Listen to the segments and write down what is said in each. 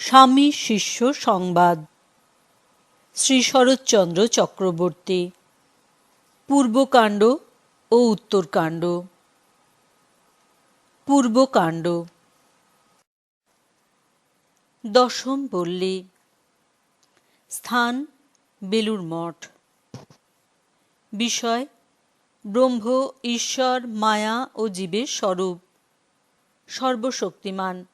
স্বামী শিষ্য সংবাদ। শ্রী শরৎচন্দ্র চক্রবর্তী। পূর্বকাণ্ড ও উত্তরকাণ্ড। পূর্বকাণ্ড। দশম পল্লী। স্থান বেলুড় মঠ। বিষয় ব্রহ্ম, ঈশ্বর, মায়া ও জীবের স্বরূপ। সর্বশক্তিমান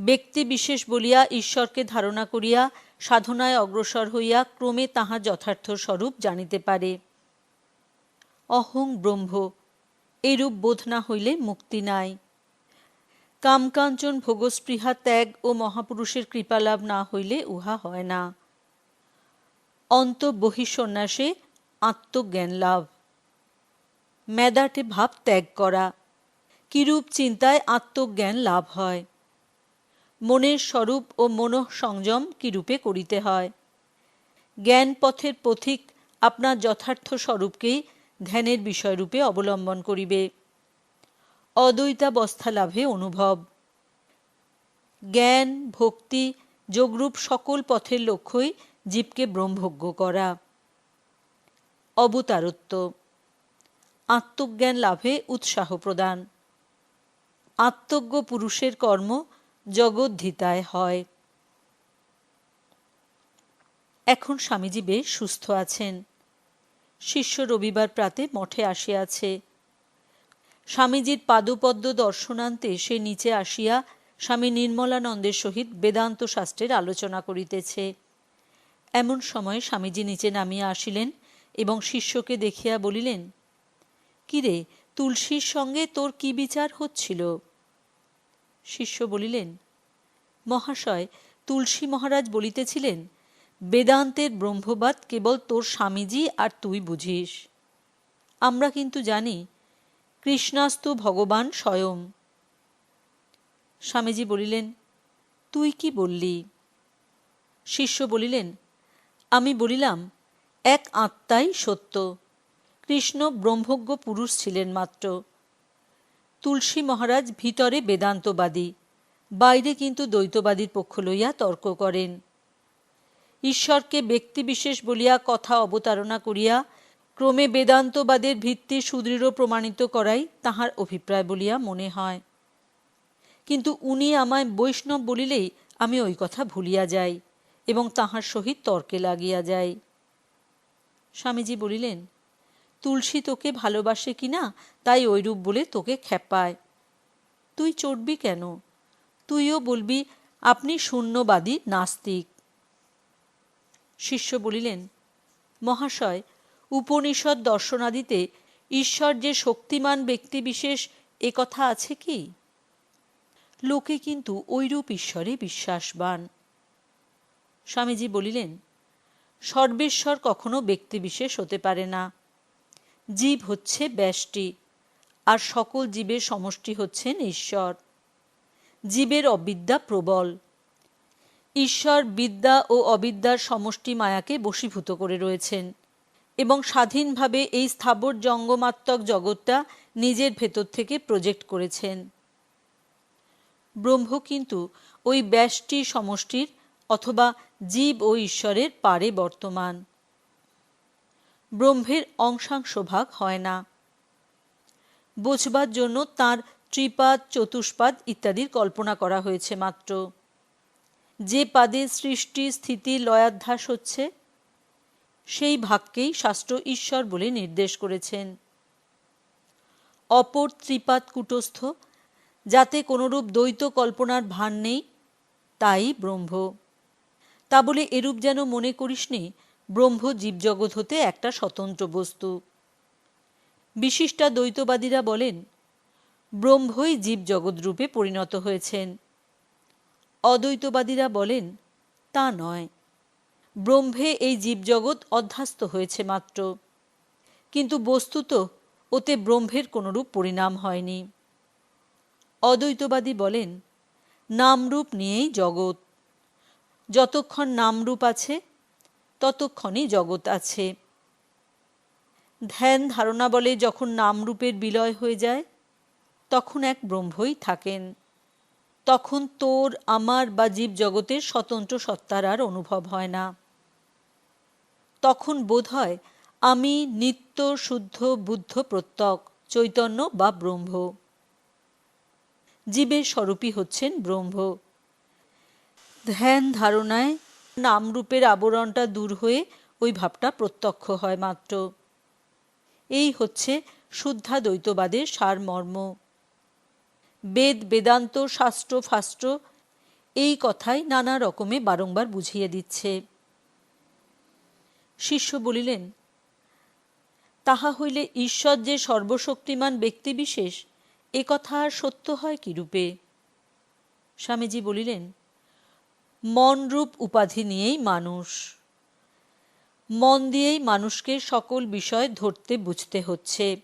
ব্যক্তি বিশেষ বলিয়া ঈশ্বরকে ধারণা করিয়া সাধনায় অগ্রসর হইয়া ক্রমে তাহার যথার্থ স্বরূপ জানিতে পারে। অহং ব্রহ্ম এরূপ বোধ না হইলে মুক্তি নাই। কামকাঞ্চন ভোগস্পৃহা ত্যাগ ও মহাপুরুষের কৃপালাভ না হইলে উহা হয় না। অন্ত বহিঃসন্ন্যাসে আত্মজ্ঞান লাভ। মেদাটে ভাব ত্যাগ করা। কিরূপ চিন্তায় আত্মজ্ঞান লাভ হয়। মনের স্বরূপ ও মনঃসংযম কিরূপে করিতে হয়। জ্ঞান পথের পথিক আপনার যথার্থ স্বরূপকেই ধ্যানের বিষয়রূপে অবলম্বন করিবে। অদ্বৈতাবস্থা লাভে অনুভব। জ্ঞান, ভক্তি, যোগরূপ সকল পথের লক্ষ্যই জীবকে ব্রহ্মজ্ঞ করা। অবতারত্ব আত্মজ্ঞান লাভে উৎসাহ প্রদান। আত্মজ্ঞ পুরুষের কর্ম জগদ্ধিতায় হয়। এখন স্বামীজি বেশ সুস্থ আছেন। শিষ্য রবিবার প্রাতে মঠে আসিয়াছে। স্বামীজির পাদপদ্ম দর্শনান্তে সে নিচে আসিয়া স্বামী নির্মলানন্দের সহিত বেদান্ত শাস্ত্রের আলোচনা করিতেছে। এমন সময় স্বামীজি নিচে নামিয়া আসিলেন এবং শিষ্যকে দেখিয়া বলিলেন, কিরে, তুলসীর সঙ্গে তোর কি বিচার হচ্ছিল? শিষ্য বলিলেন, মহাশয়, তুলসী মহারাজ বলিতেছিলেন, বেদান্তের ব্রহ্মবাদ কেবল তোর স্বামীজি আর তুই বুঝিস। আমরা কিন্তু জানি কৃষ্ণাস্তু ভগবান স্বয়ং। স্বামীজি বলিলেন, তুই কি বললি? শিষ্য বলিলেন, আমি বলিলাম, এক আত্মাই সত্য। কৃষ্ণ ব্রহ্মজ্ঞ পুরুষ ছিলেন মাত্র। তুলসী মহারাজ ভিতরে বেদান্তবাদী, বাইরে কিন্তু দ্বৈতবাদীর পক্ষ লইয়া তর্ক করেন। ঈশ্বরকে ব্যক্তিবিশেষ বলিয়া কথা অবতারণা করিয়া ক্রমে বেদান্তবাদের ভিত্তি সুদৃঢ় প্রমাণিত করাই তাহার অভিপ্রায় বলিয়া মনে হয়। কিন্তু উনি আমায় বৈষ্ণব বলিলেই আমি ওই কথা ভুলিয়া যাই এবং তাহার সহিত তর্কে লাগিয়া যাই। স্বামীজি বলিলেন, তুলসী তোকে ভালোবাসে কিনা তাই ওইরূপ বলে তোকে খেপায়। তুই চটবি কেন? তুইও বলবি আপনি শূন্যবাদী নাস্তিক। শিষ্য বলিলেন, মহাশয়, উপনিষদ দর্শনাদিতে ঈশ্বর যে শক্তিমান ব্যক্তিবিশেষ এ কথা আছে কি? লোকে কিন্তু ঐরূপ ঈশ্বরে বিশ্বাসবান। স্বামীজি বলিলেন, সর্বেশ্বর কখনো ব্যক্তিবিশেষ হতে পারে না। জীব হচ্ছে ব্যষ্টি, আর সকল জীবের সমষ্টি হচ্ছেন ঈশ্বর। জীবের অবিদ্যা প্রবল। ঈশ্বর বিদ্যা ও অবিদ্যার সমষ্টি মায়াকে বশীভূত করে রয়েছেন এবং স্বাধীনভাবে এই স্থাবর জঙ্গমাত্মক জগৎটা নিজের ভেতর থেকে প্রজেক্ট করেছেন। ব্রহ্ম কিন্তু ওই ব্যষ্টি সমষ্টির অথবা জীব ও ঈশ্বরের পারে বর্তমান। ব্রহ্মের অংশাংশভাগ হয় না। বোঝবার জন্য তাঁর ত্রিপাদ, চতুষ্পাদ ইত্যাদির কল্পনা করা হয়েছে মাত্র। যে পাদে সৃষ্টি, স্থিতি, লয়াধ্যাস হচ্ছে, সেই ভাগকেই শাস্ত্র ঈশ্বর বলে নির্দেশ করেছেন। অপর ত্রিপাদ কূটস্থ, যাতে কোনরূপ দ্বৈত কল্পনার ভান নেই, তাই ব্রহ্ম। তা বলে এরূপ যেন মনে করিসনি ব্রহ্ম জীবজগৎ হতে একটা স্বতন্ত্র বস্তু। বিশিষ্টা দ্বৈতবাদীরা বলেন, ব্রহ্মই জীবজগৎ রূপে পরিণত হয়েছেন। অদ্বৈতবাদীরা বলেন, তা নয়, ব্রহ্মে এই জীবজগৎ অধ্যাস্ত হয়েছে মাত্র, কিন্তু বস্তুত ওতে ব্রহ্মের কোনরূপ পরিণাম হয়নি। অদ্বৈতবাদী বলেন, নামরূপ নিয়েই জগৎ। যতক্ষণ নামরূপ আছে ততক্ষণই জগৎ আছে। ধ্যান ধারণা বলে যখন নামরূপের বিলয় হয়ে যায়, তখন এক ব্রহ্মই থাকেন। তখন তোর, আমার বা জীব জগতের স্বতন্ত্র সত্তার আর অনুভব হয় না। তখন বোধ হয় আমি নিত্য শুদ্ধ বুদ্ধ প্রত্যক চৈতন্য বা ব্রহ্ম। জীবের স্বরূপই হচ্ছেন ব্রহ্ম। ধ্যান ধারণায় নামরূপের আবরণটা দূর হয়ে ওই ভাবটা প্রত্যক্ষ হয় মাত্র। এই হচ্ছে শুদ্ধাদ্বৈতবাদের সারমর্ম। বেদ বেদান্ত শাস্ত্র ফাস্ত্র এই কথাই নানা রকমে বারংবার বুঝিয়ে দিচ্ছে। শিষ্য বলিলেন, তাহা হইলে ঈশ্বর যে সর্বশক্তিমান ব্যক্তিবিশেষ, এ কথা আর সত্য হয় কিরূপে? স্বামীজি বলিলেন, মনরূপ উপাধি নিয়েই মানুষ। মন দিয়েই মানুষকে সকল বিষয় ধরতে বুঝতে হচ্ছে,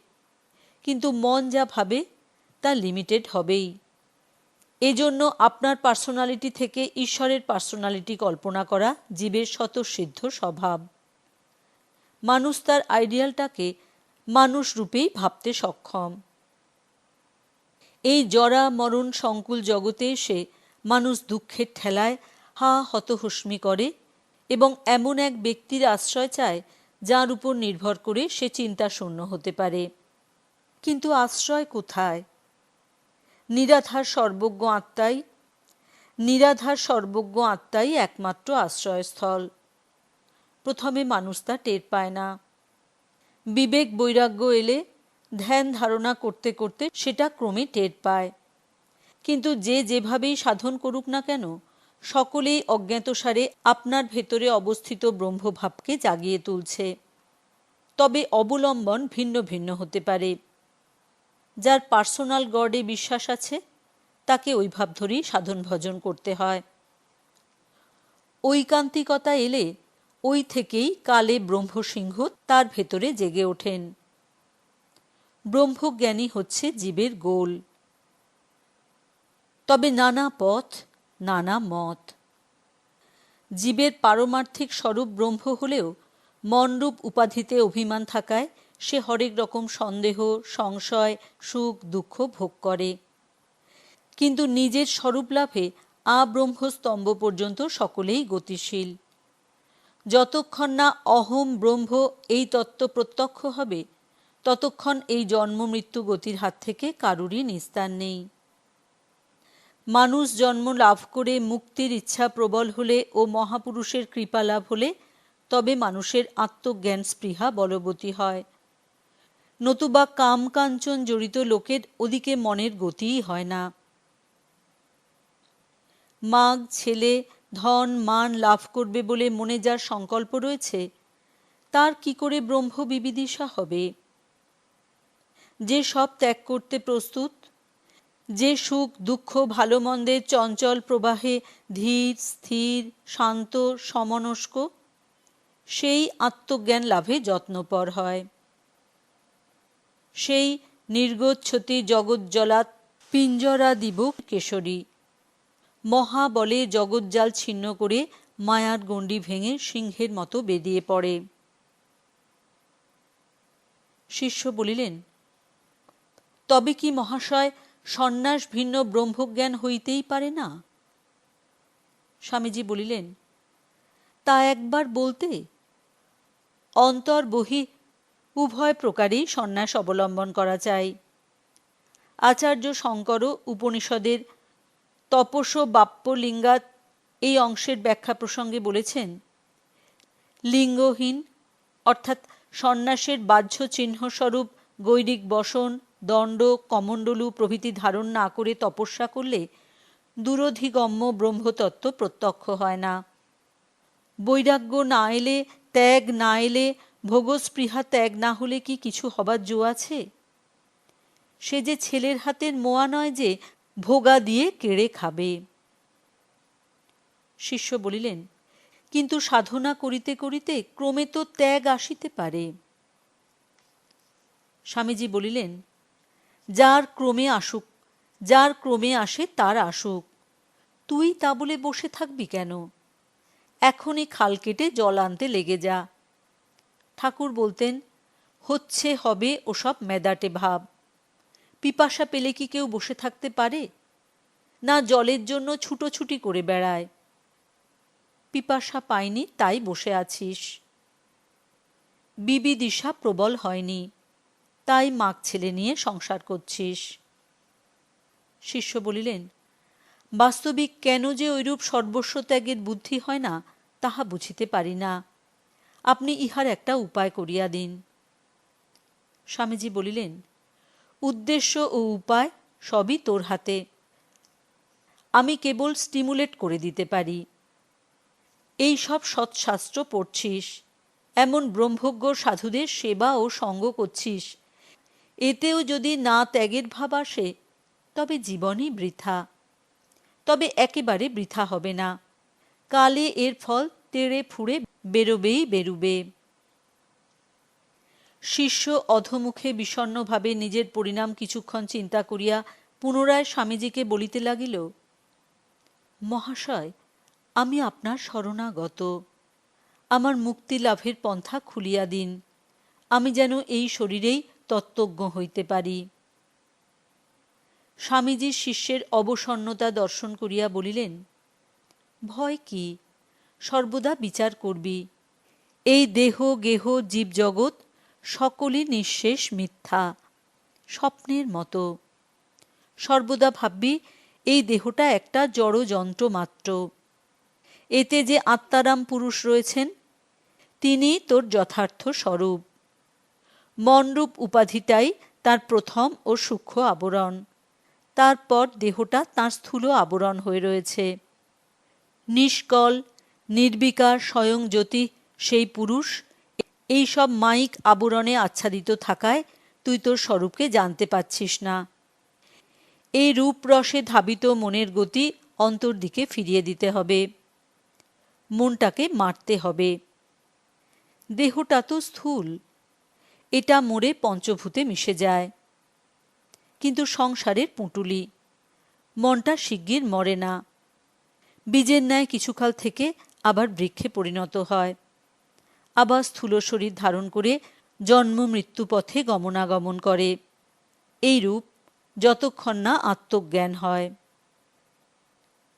কিন্তু মন যা ভাবে তা লিমিটেড হবেই। এজন্য আপনার পার্সোনালিটি থেকে ঈশ্বরের পার্সোনালিটি কল্পনা করা জীবের স্বতঃসিদ্ধ স্বভাব। মানুষ তার আইডিয়ালটাকে মানুষ রূপেই ভাবতে সক্ষম। এই জরা মরণ সংকুল জগতে এসে মানুষ দুঃখের ঠেলায় হা হতহুষ্মি করে এবং এমন এক ব্যক্তির আশ্রয় চায় যার উপর নির্ভর করে সে চিন্তাশূন্য হতে পারে। কিন্তু আশ্রয় কোথায়? নিরাধার সর্বজ্ঞ আত্মাই একমাত্র আশ্রয়স্থল। প্রথমে মানুষ তা টের পায় না। বিবেক বৈরাগ্য এলে ধ্যান ধারণা করতে করতে সেটা ক্রমে টের পায়। কিন্তু যে যেভাবেই সাধন করুক না কেন, সকলেই অজ্ঞাতসারে আপনার ভেতরে অবস্থিত ব্রহ্মভাবকে জাগিয়ে তুলছে। তবে অবলম্বন ভিন্ন ভিন্ন হতে পারে। যার পার্সোনাল গডে বিশ্বাস আছে তাকে ওই ভাব ধরেই সাধন ভজন করতে হয়। ঐকান্তিকতা এলে ওই থেকেই কালে ব্রহ্মসিংহ তার ভেতরে জেগে ওঠেন। ব্রহ্মজ্ঞানী হচ্ছে জীবের গোল। তবে নানা পথ, নানা মত। জীবের পারমার্থিক স্বরূপ ব্রহ্ম হলেও মনরূপ উপাধিতে অভিমান থাকায় সে হরেক রকম সন্দেহ, সংশয়, সুখ দুঃখ ভোগ করে। কিন্তু নিজের স্বরূপ লাভে আব্রহ্মস্তম্ভ পর্যন্ত সকলেই গতিশীল। যতক্ষণ না অহম ব্রহ্ম এই তত্ত্ব প্রত্যক্ষ হবে, ততক্ষণ এই জন্ম মৃত্যু গতির হাত থেকে কারুরই নিস্তার নেই। মানুষ জন্ম লাভ করে মুক্তির ইচ্ছা প্রবল হলে ও মহাপুরুষের কৃপা লাভ হলে তবে মানুষের আত্মজ্ঞান স্পৃহা বলবতী হয়। নতুবা কাম কাঞ্চন জড়িত লোকের ওদিকে মনের গতিই হয় না। মাগ ছেলে, ধন মান লাভ করবে বলে মনে যার সংকল্প রয়েছে, তার কি করে ব্রহ্ম বিবিদিশা হবে? যে সব ত্যাগ করতে প্রস্তুত, যে সুখ দুঃখ ভালো মন্দের চঞ্চল প্রবাহে ধীর স্থির শান্ত সমনস্ক, সেই আত্মজ্ঞান লাভে যত্নপর হয়। সেই নির্গচ্ছতি জগজ্জলাৎ পিঞ্জরাদিব কেশরী। মহাবলে জগজ্জাল ছিন্ন করে মায়ার গণ্ডি ভেঙে সিংহের মতো বেরিয়ে পড়ে। শিষ্য বলিলেন, তবে কি মহাশয় সন্ন্যাস ভিন্ন ব্রহ্মজ্ঞান হইতেই পারে না? স্বামীজি বলিলেন, তা একবার বলতে। অন্তর বহি উভয় প্রকারেই সন্ন্যাস অবলম্বন করা চাই। আচার্য শঙ্করও উপনিষদের তপস বাপ্য লিঙ্গাত এই অংশের ব্যাখ্যা প্রসঙ্গে বলেছেন, লিঙ্গহীন অর্থাৎ সন্ন্যাসের বাহ্য চিহ্নস্বরূপ গৈরিক বসন, দণ্ড, কমণ্ডলু প্রভৃতি ধারণ না করে তপস্যা করলে দূরধিগম্য ব্রহ্মতত্ত্ব প্রত্যক্ষ হয় না। বৈরাগ্য না এলে, ত্যাগ না এলে, ভোগস্পৃহা ত্যাগ না হলে কি কিছু হবার জো আছে? সে যে ছেলের হাতের মোয়া নয় যে ভোগা দিয়ে কেড়ে খাবে। শিষ্য বলিলেন, কিন্তু সাধনা করিতে করিতে ক্রমে তো ত্যাগ আসিতে পারে। স্বামীজি বলিলেন, যার ক্রমে আসে তার আসুক। তুই তা বলে বসে থাকবি কেন? এখনই খাল কেটে জল আনতে লেগে যা। ঠাকুর বলতেন, হচ্ছে হবে ওসব মেদাটে ভাব। পিপাসা পেলে কি কেউ বসে থাকতে পারে? না জলের জন্য ছুটোছুটি করে বেড়ায়। পিপাসা পায়নি তাই বসে আছিস। বিবিদিশা প্রবল হয়নি তাই মাগ ছেলে নিয়ে সংসার করছিস। শিষ্য বলিলেন, বাস্তবিক কেন যে ঐরূপ সর্বস্ব ত্যাগের বুদ্ধি হয় না তাহা বুঝিতে পারি না। আপনি ইহার একটা উপায় করিয়া দিন। স্বামীজি বলিলেন, উদ্দেশ্য ও উপায় সবই তোর হাতে। আমি কেবল স্টিমুলেট করে দিতে পারি। এই সব সৎশাস্ত্র পড়ছিস, এমন ব্রহ্মজ্ঞ সাধুদের সেবা ও সঙ্গ করছিস, এতেও যদি না ত্যাগের ভাব আসে তবে জীবনই বৃথা। তবে একেবারে বৃথা হবে না, কালে এর ফল তেড়ে ফুঁড়ে বেরোবেই বেরুবে। শিষ্য অধোমুখে বিষণ্ণভাবে নিজের পরিণাম কিছুক্ষণ চিন্তা করিয়া পুনরায় স্বামীজিকে বলিতে লাগিল, মহাশয়, আমি আপনার শরণাগত। আমার মুক্তি লাভের পন্থা খুলিয়া দিন, আমি যেন এই শরীরেই তত্ত্বজ্ঞ হইতে পারি। স্বামীজি শিষ্যের অবসন্নতা দর্শন করিয়া বলিলেন, ভয় কি, সর্বদা বিচার করবি। এই দেহ গেহ জীবজগৎ সকলই নিঃশেষ মিথ্যা, স্বপ্নের মতো। সর্বদা ভাববি এই দেহটা একটা জড় যন্ত্র মাত্র। এতে যে আত্মারাম পুরুষ রয়েছেন তিনি তোর যথার্থ স্বরূপ। মনরূপ উপাধিটাই তার প্রথম ও সূক্ষ্ম আবরণ, তারপর দেহটা তাঁর স্থূল আবরণ হয়ে রয়েছে। নিষ্কল নির্বিকার স্বয়ং জ্যোতি সেই পুরুষ এই সব মাইক আবরণে আচ্ছাদিত থাকায় তুই তোর স্বরূপকে জানতে পাচ্ছিস না। এই রূপরসে ধাবিত মনের গতি অন্তর্দিকে ফিরিয়ে দিতে হবে, মনটাকে মারতে হবে। দেহটা তো স্থূল, এটা মরে পঞ্চভূতে মিশে যায়। কিন্তু সংসারের পুঁটুলি, মনটা শিগগির মরে না, বীজের ন্যায় কিছুকাল থেকে আবার বৃক্ষে পরিণত হয়, আবার স্থূল শরীর ধারণ করে জন্ম মৃত্যু পথে গমনাগমন করে। এইরূপ যতক্ষণ না আত্মজ্ঞান হয়।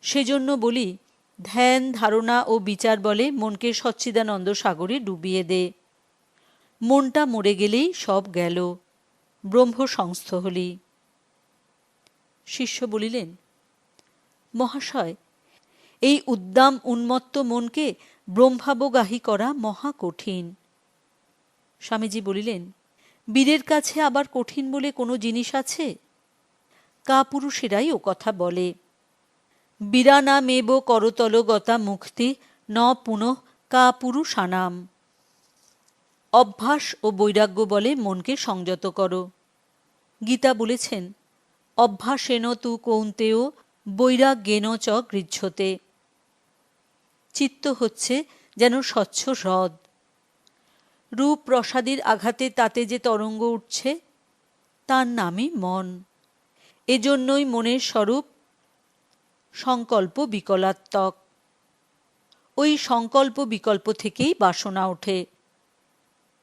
সেজন্য বলি, ধ্যান ধারণা ও বিচার বলে মনকে সচ্চিদানন্দ সাগরে ডুবিয়ে দে। মনটা মরে গেলেই সব গেল, ব্রহ্ম সংস্থ হলি। শিষ্য বলিলেন, মহাশয়, এই উদ্দাম উন্মত্ত মনকে ব্রহ্মাবগাহী করা মহা কঠিন। স্বামীজি বলিলেন, বীরের কাছে আবার কঠিন বলে কোনো জিনিস আছে? কাপুরুষেরাই ও কথা বলে। বীরানামেব করতলগতা মুক্তি ন পুনঃ কাপুরুষানাম। অভ্যাস ও বৈরাগ্য বলে মনকে সংযত করো। গীতা বলেছেন, অভ্যাসেন তু কৌন্তেয় বৈরাগ্যেন চ গৃহ্যতে। চিত্ত হচ্ছে যেন স্বচ্ছ হ্রদ, রূপ রসাদির আঘাতে তাতে যে তরঙ্গ উঠছে তার নামই মন। এজন্যই মনের স্বরূপ সংকল্প বিকলাত্মক। ওই সংকল্প বিকল্প থেকেই বাসনা ওঠে।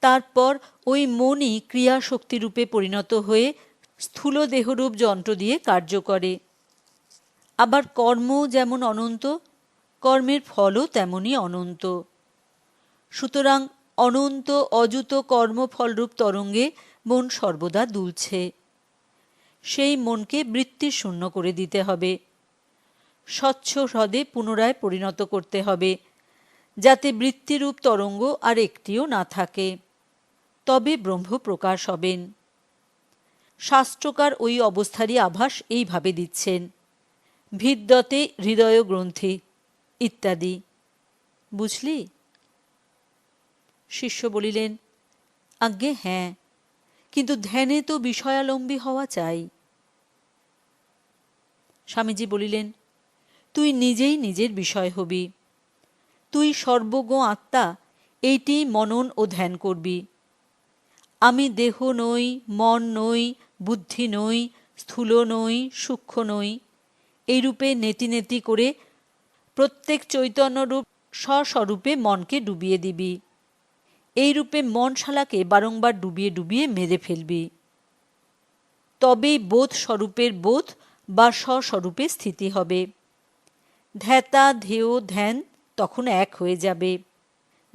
তারপর ওই মনই ক্রিয়াশক্তিরূপে পরিণত হয়ে স্থূল দেহরূপ যন্ত্র দিয়ে কার্য করে। আবার কর্ম যেমন অনন্ত, কর্মের ফলও তেমনি অনন্ত। সুতরাং অনন্ত অযুত কর্মফলরূপ তরঙ্গে মন সর্বদা দুলছে। সেই মনকে বৃত্তিশূন্য করে দিতে হবে, স্বচ্ছ হ্রদে পুনরায় পরিণত করতে হবে, যাতে বৃত্তিরূপ তরঙ্গ আর একটিও না থাকে। তবে ব্রহ্ম প্রকাশ হবেন। শাস্ত্রকার ওই অবস্থারই আভাস এইভাবে দিচ্ছেন, ভিদ্যতে হৃদয় গ্রন্থি ইত্যাদি। বুঝলি? শিষ্য বলিলেন, আজ্ঞে হ্যাঁ, কিন্তু ধ্যানে তো বিষয়ালম্বী হওয়া চাই। স্বামীজি বলিলেন, তুই নিজেই নিজের বিষয় হবি। তুই সর্বজ্ঞ আত্মা, এইটি মনন ও ধ্যান করবি। আমি দেহ নই, মন নই, বুদ্ধি নই, স্থূল নই, সূক্ষ্ম নই, এইরূপে নেতি নেতি করে প্রত্যেক চৈতন্যরূপ স্বস্বরূপে মনকে ডুবিয়ে দিবি। এইরূপে মনশালাকে বারংবার ডুবিয়ে ডুবিয়ে মেরে ফেলবি। তবেই বোধ স্বরূপের বোধ বা স্বস্বরূপে স্থিতি হবে। ধ্যাতা ধেয় ধ্যান তখন এক হয়ে যাবে।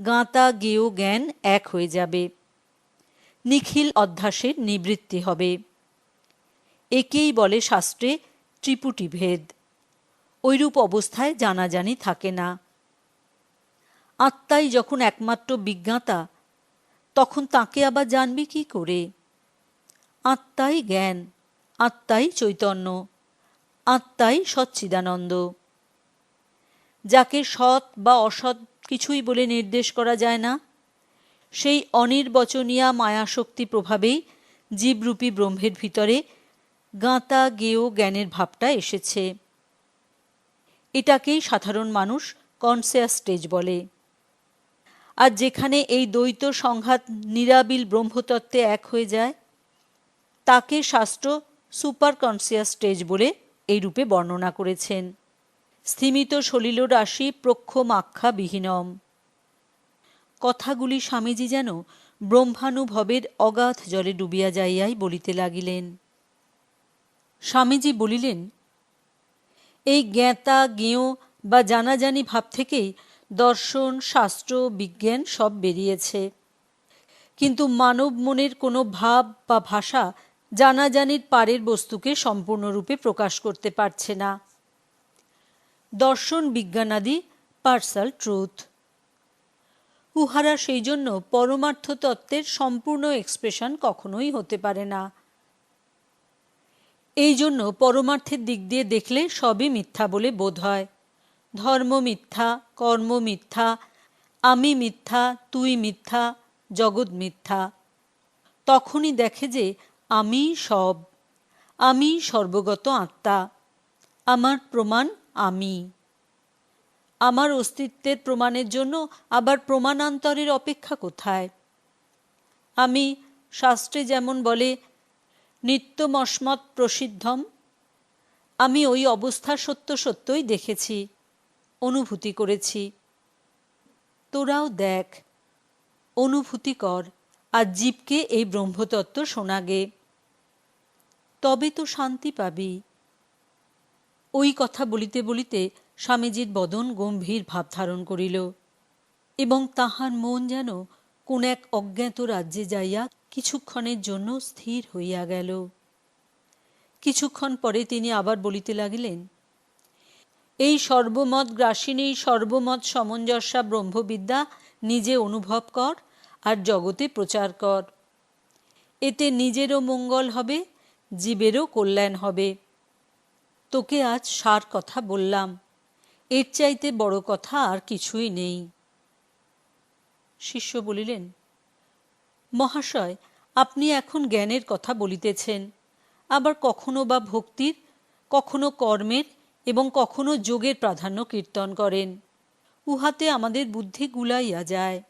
জ্ঞাতা জ্ঞেয় জ্ঞান এক হয়ে যাবে। নিখিল অধ্যাসের নিবৃত্তি হবে। একেই বলে শাস্ত্রে ত্রিপুটিভেদ। ঐরূপ অবস্থায় জানাজানি থাকে না। আত্মাই যখন একমাত্র বিজ্ঞাতা, তখন তাকে আবার জানবে কি করে? আত্মাই জ্ঞান, আত্মাই চৈতন্য, আত্মাই সচ্চিদানন্দ। যাকে সৎ বা অসৎ কিছুই বলে নির্দেশ করা যায় না, সেই অনির্বচনীয়া মায়াশক্তি প্রভাবেই জীবরূপী ব্রহ্মের ভিতরে জ্ঞাতা জ্ঞেয় জ্ঞানের ভাবটা এসেছে। এটাকেই সাধারণ মানুষ কনসিয়াস স্টেজ বলে। আর যেখানে এই দ্বৈত সংঘাত নিরাবিল ব্রহ্মতত্ত্বে এক হয়ে যায়, তাকে শাস্ত্র সুপার কনসিয়াস স্টেজ বলে এই রূপে বর্ণনা করেছেন। স্থিমিত সলিল রাশি প্রক্ষমাক্ষা বিহীনম। কথাগুলি স্বামীজি যেন ব্রহ্মানুভবের অগাধ জলে ডুবিয়া যাইয়াই বলিতে লাগিলেন। স্বামীজি বলিলেন, এই জ্ঞাতা জ্ঞেয় বা জানাজানি ভাব থেকেই দর্শন, শাস্ত্র, বিজ্ঞান সব বেরিয়েছে। কিন্তু মানব মনের কোনো ভাব বা ভাষা জানাজানির পারের বস্তুকে সম্পূর্ণরূপে প্রকাশ করতে পারছে না। দর্শন বিজ্ঞানাদি পার্সাল ট্রুথ। উহারা সেই জন্য পরমার্থ তত্ত্বের সম্পূর্ণ এক্সপ্রেশন কখনোই হতে পারে না। এই জন্য পরমার্থের দিক দিয়ে দেখলে সবই মিথ্যা বলে বোধ হয়। ধর্ম মিথ্যা, কর্ম মিথ্যা, আমি মিথ্যা, তুই মিথ্যা, জগৎ মিথ্যা। তখনই দেখে যে আমিই সব, আমিই সর্বগত আত্মা, আমার প্রমাণ আমি। আমার অস্তিত্বের প্রমাণের জন্য আবার প্রমাণান্তরের অপেক্ষা কোথায়? আমি, শাস্ত্রে যেমন বলে নিত্যমস্মৎ প্রসিদ্ধম, আমি ওই অবস্থা সত্য সত্যই দেখেছি, অনুভূতি করেছি। তোরাও দেখ, অনুভূতি কর, আর জীবকে এই ব্রহ্মতত্ত্ব শোনাগে, তবে তো শান্তি পাবি। ওই কথা বলিতে বলিতে স্বামীজির বদন গম্ভীর ভাব ধারণ করিল এবং তাহার মন যেন কোন এক অজ্ঞাত রাজ্যে যাইয়া কিছুক্ষণের জন্য স্থির হইয়া গেল। কিছুক্ষণ পরে তিনি আবার বলিতে লাগিলেন, এই সর্বমত গ্রাসিনী সর্বমত সমঞ্জস্যা ব্রহ্মবিদ্যা নিজে অনুভব কর আর জগতে প্রচার কর। এতে নিজেরও মঙ্গল হবে, জীবেরও কল্যাণ হবে। তোকে আজ সার কথা বললাম, এর চাইতে বড় কথা আর কিছুই নেই। শিষ্য বলিলেন, মহাশয়, আপনি এখন জ্ঞানের কথা বলিতেছেন, আবার কখনো বা ভক্তির, কখনো কর্মের এবং কখনো যোগের প্রাধান্য কীর্তন করেন। উহাতে আমাদের বুদ্ধি গুলাইয়া যায়।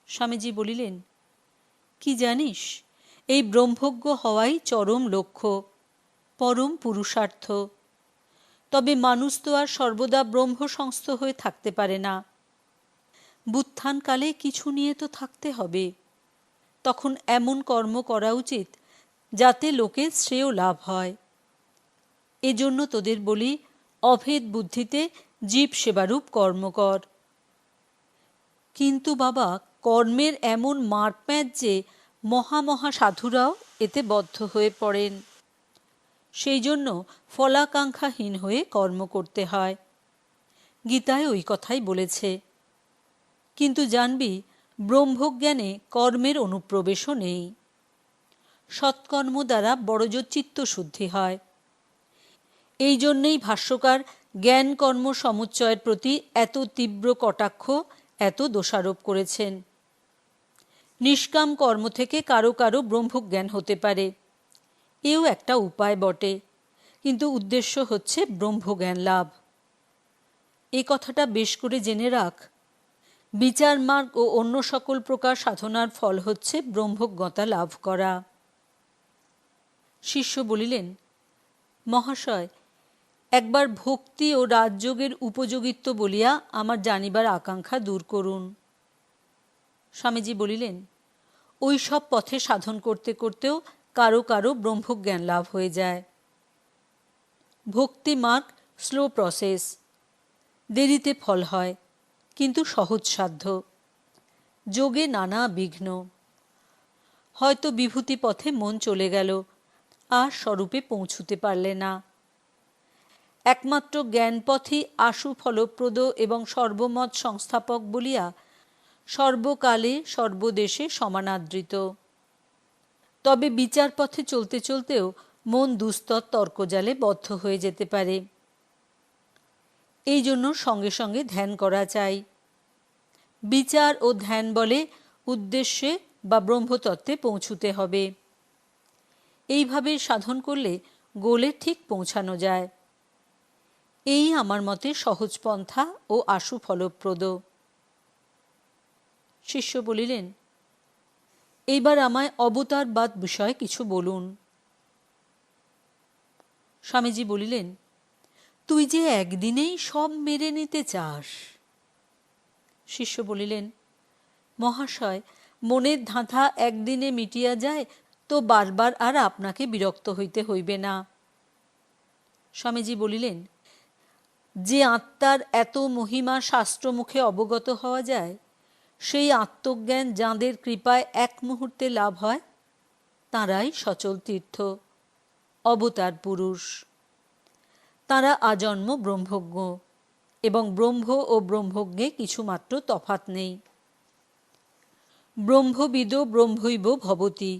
স্বামীজি বলিলেন, কি জানিস, এই ব্রহ্মজ্ঞ হওয়াই চরম লক্ষ্য, পরম পুরুষার্থ। তবে মানুষ তো আর সর্বদা ব্রহ্মসংস্থ হয়ে থাকতে পারে না। বুত্থানকালে কিছু নিয়ে তো থাকতে হবে। তখন এমন কর্ম করা উচিত যাতে লোকের শ্রেয় লাভ হয়। এজন্য তোদের বলি, অভেদ বুদ্ধিতে জীব সেবারূপ কর্ম কর। কিন্তু বাবা, কর্মের এমন মারপ্যাঁচ যে মহা সাধুরাও এতে বদ্ধ হয়ে পড়েন। সেই জন্য ফলাকাঙ্ক্ষাহীন হয়ে কর্ম করতে হয়। গীতায় ওই কথাই বলেছে। কিন্তু জানবি, ব্রহ্মজ্ঞানে কর্মের অনুপ্রবেশও নেই। সৎকর্ম দ্বারা বড়জোর চিত্তশুদ্ধি হয়। এই জন্যেই ভাষ্যকার জ্ঞান কর্ম সমুচ্চয়ের প্রতি এত তীব্র কটাক্ষ, এত দোষারোপ করেছেন। নিষ্কাম কর্ম থেকে কারো কারো ব্রহ্মজ্ঞান হতে পারে, এও একটা উপায় বটে, কিন্তু উদ্দেশ্য হচ্ছে ব্রহ্মজ্ঞান লাভ। এ কথাটা বেশ করে জেনে রাখ। বিচার মার্গ ও অন্য সকল প্রকার সাধনার ফল হচ্ছে ব্রহ্মজ্ঞতা লাভ করা। শিষ্য বলিলেন, মহাশয়, একবার ভক্তি ও রাজযোগের উপযোগিত্ব বলিয়া আমার জানিবার আকাঙ্ক্ষা দূর করুন। স্বামীজি বলিলেন, ওই সব পথে সাধন করতে করতেও কারো কারো ব্রহ্মজ্ঞান লাভ হয়ে যায়। ভক্তি মার্গ স্লো প্রসেস, দেরিতে ফল হয় কিন্তু সহজসাধ্য। যোগে নানা বিঘ্ন, হয়তো বিভূতি পথে মন চলে গেল, আর স্বরূপে পৌঁছুতে পারলে না। একমাত্র জ্ঞানপথই আশু ফলপ্রদ এবং সর্বমত সংস্থাপক বলিয়া সর্বকালে সর্বদেশে সমানাদৃত। তবে বিচার পথে চলতে চলতেও মন দুস্তর তর্কজালে বদ্ধ হয়ে যেতে পারে। এই জন্য সঙ্গে সঙ্গে ধ্যান করা চাই। বিচার ও ধ্যান বলে উদ্দেশ্যে বা ব্রহ্মতত্ত্বে পৌঁছুতে হবে। এইভাবে সাধন করলে গোলে ঠিক পৌঁছানো যায়। এই আমার মতে সহজ পন্থা ও আশু ফলপ্রদ। শিষ্য বলিলেন, এইবার আমায় অবতারবাদ বিষয়ে কিছু বলুন। স্বামীজি বলিলেন, তুই যে একদিনেই সব মেরে নিতে চাস। শিষ্য বলিলেন, মহাশয়, মনের ধাঁধা একদিনে মিটিয়া যায় তো বারবার আর আপনাকে বিরক্ত হইতে হইবে না। স্বামীজি বলিলেন, যে আত্মার এত মহিমা শাস্ত্রমুখে অবগত হওয়া যায়, সেই আত্মজ্ঞান যাঁদের কৃপায় এক মুহূর্তে লাভ হয়, তাঁরাই সচল তীর্থ, অবতার পুরুষ। তাঁরা আজন্ম ব্রহ্মজ্ঞ, এবং ব্রহ্ম ও ব্রহ্মজ্ঞে কিছুমাত্র তফাৎ নেই। ব্রহ্মবিদ ব্রহ্মৈব ভবতি।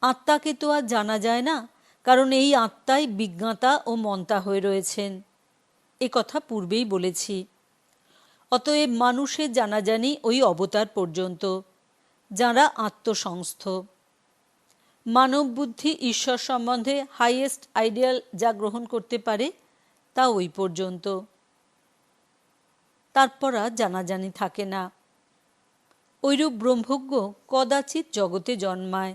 আত্মাকে তো আর জানা যায় না, কারণ এই আত্মাই বিজ্ঞাতা ও মন্তা হয়ে রয়েছেন। এ কথা পূর্বেই বলেছি। অতএব মানুষের জানাজানি ওই অবতার পর্যন্ত, যাঁরা আত্মসংস্থ। মানব বুদ্ধি ঈশ্বর সম্বন্ধে হাইয়েস্ট আইডিয়াল যা গ্রহণ করতে পারে তা ওই পর্যন্ত, তারপর আর জানাজানি থাকে না। ঐরূপ ব্রহ্মজ্ঞ কদাচিৎ জগতে জন্মায়,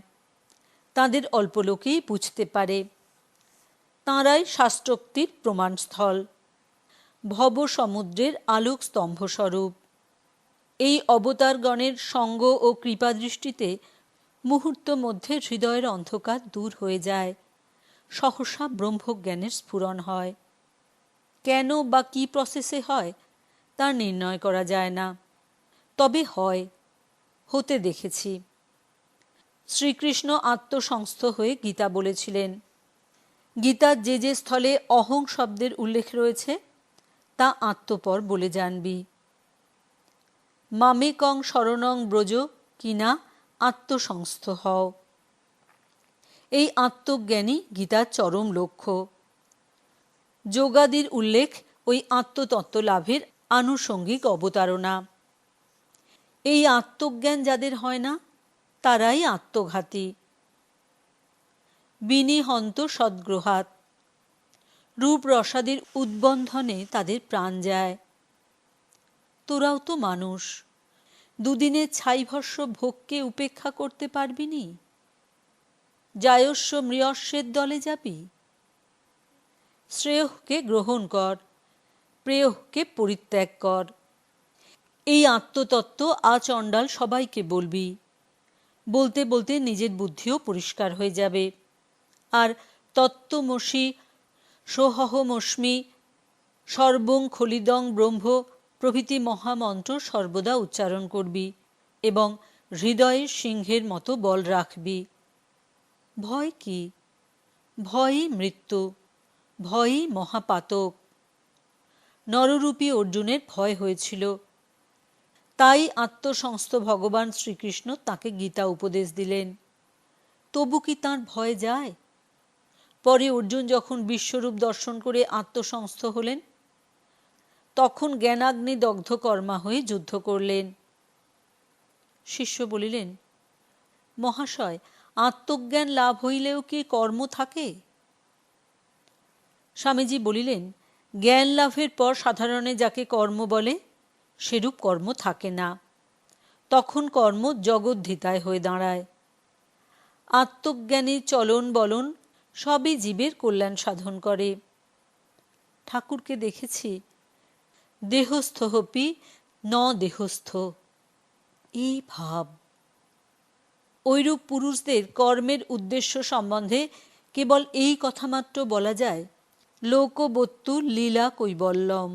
তাঁদের অল্প লোকেই বুঝতে পারে। তাঁরাই শাস্ত্রোক্তির প্রমাণস্থল, ভব সমুদ্রের আলোক স্তম্ভস্বরূপ। এই অবতারগণের সঙ্গ ও কৃপাদৃষ্টিতে মুহূর্ত মধ্যে হৃদয়ের অন্ধকার দূর হয়ে যায়, সহসা ব্রহ্মজ্ঞানের স্ফুরণ হয়। কেন বা কি প্রসেসে হয় তা নির্ণয় করা যায় না, তবে হয়, হতে দেখেছি। শ্রীকৃষ্ণ আত্মসংস্থ হয়ে গীতা বলেছিলেন। গীতার যে যে স্থলে অহং শব্দের উল্লেখ রয়েছে তা আত্মপর বলে জানবি। মামেকং শরণং ব্রজ কিনা আত্মসংস্থ হও। এই আত্মজ্ঞানই গীতার চরম লক্ষ্য। যোগাদির উল্লেখ ওই আত্মতত্ত্ব লাভের আনুষঙ্গিক অবতারণা। এই আত্মজ্ঞান যাদের হয় না, তারাই আত্মঘাতী। বিনিহন্ত সদ্গ্রহাৎ। রূপ রসাদির উদ্বন্ধনে তাদের প্রাণ যায়। তোরাও তো মানুষ, দুদিনের ছাইভস্য ভোগকে উপেক্ষা করতে পারবিনি? জায়স্য মৃয়স্যের দলে যাবি? শ্রেয়ঃকে গ্রহণ কর, প্রেয়ঃকে পরিত্যাগ কর। এই আত্মতত্ত্ব আচণ্ডাল সবাইকে বলবি। বলতে বলতে নিজের বুদ্ধিও পরিষ্কার হয়ে যাবে। আর তত্ত্বমসি, সোহমস্মি, সর্বং খলিদং ব্রহ্ম প্রভৃতি মহামন্ত্র সর্বদা উচ্চারণ করবি এবং হৃদয়ের সিংহের মতো বল রাখবি। ভয় কি? ভয়ই মৃত্যু, ভয়ই মহাপাতক। নররূপী অর্জুনের ভয় হয়েছিল, তাই আত্মসংস্থ ভগবান শ্রীকৃষ্ণ তাকে গীতা উপদেশ দিলেন। তবু কি তাঁর ভয় যায়? পরে অর্জুন যখন বিশ্বরূপ দর্শন করে আত্মসংস্থ হলেন, তখন জ্ঞানাগ্নি দগ্ধ কর্মা হয়ে যুদ্ধ করলেন। শিষ্য বলিলেন, মহাশয়, আত্মজ্ঞান লাভ হইলেও কি কর্ম থাকে? স্বামীজি বলিলেন, জ্ঞান লাভের পর সাধারণে যাকে কর্ম বলে সেরূপ কর্ম থাকে না। তখন কর্ম জগদ্ধিতায় হয়ে দাঁড়ায়। আত্মজ্ঞানী চলন বলন সবই জীবের কল্যাণ সাধন করে। ঠাকুরকে দেখেছি, দেহস্থপি ন দেহস্থ, এই ভাব। ঐরূপ পুরুষদের কর্মের উদ্দেশ্য সম্বন্ধে কেবল এই কথা মাত্র বলা যায়, লোকবত্তু লীলা কৈবল্যম।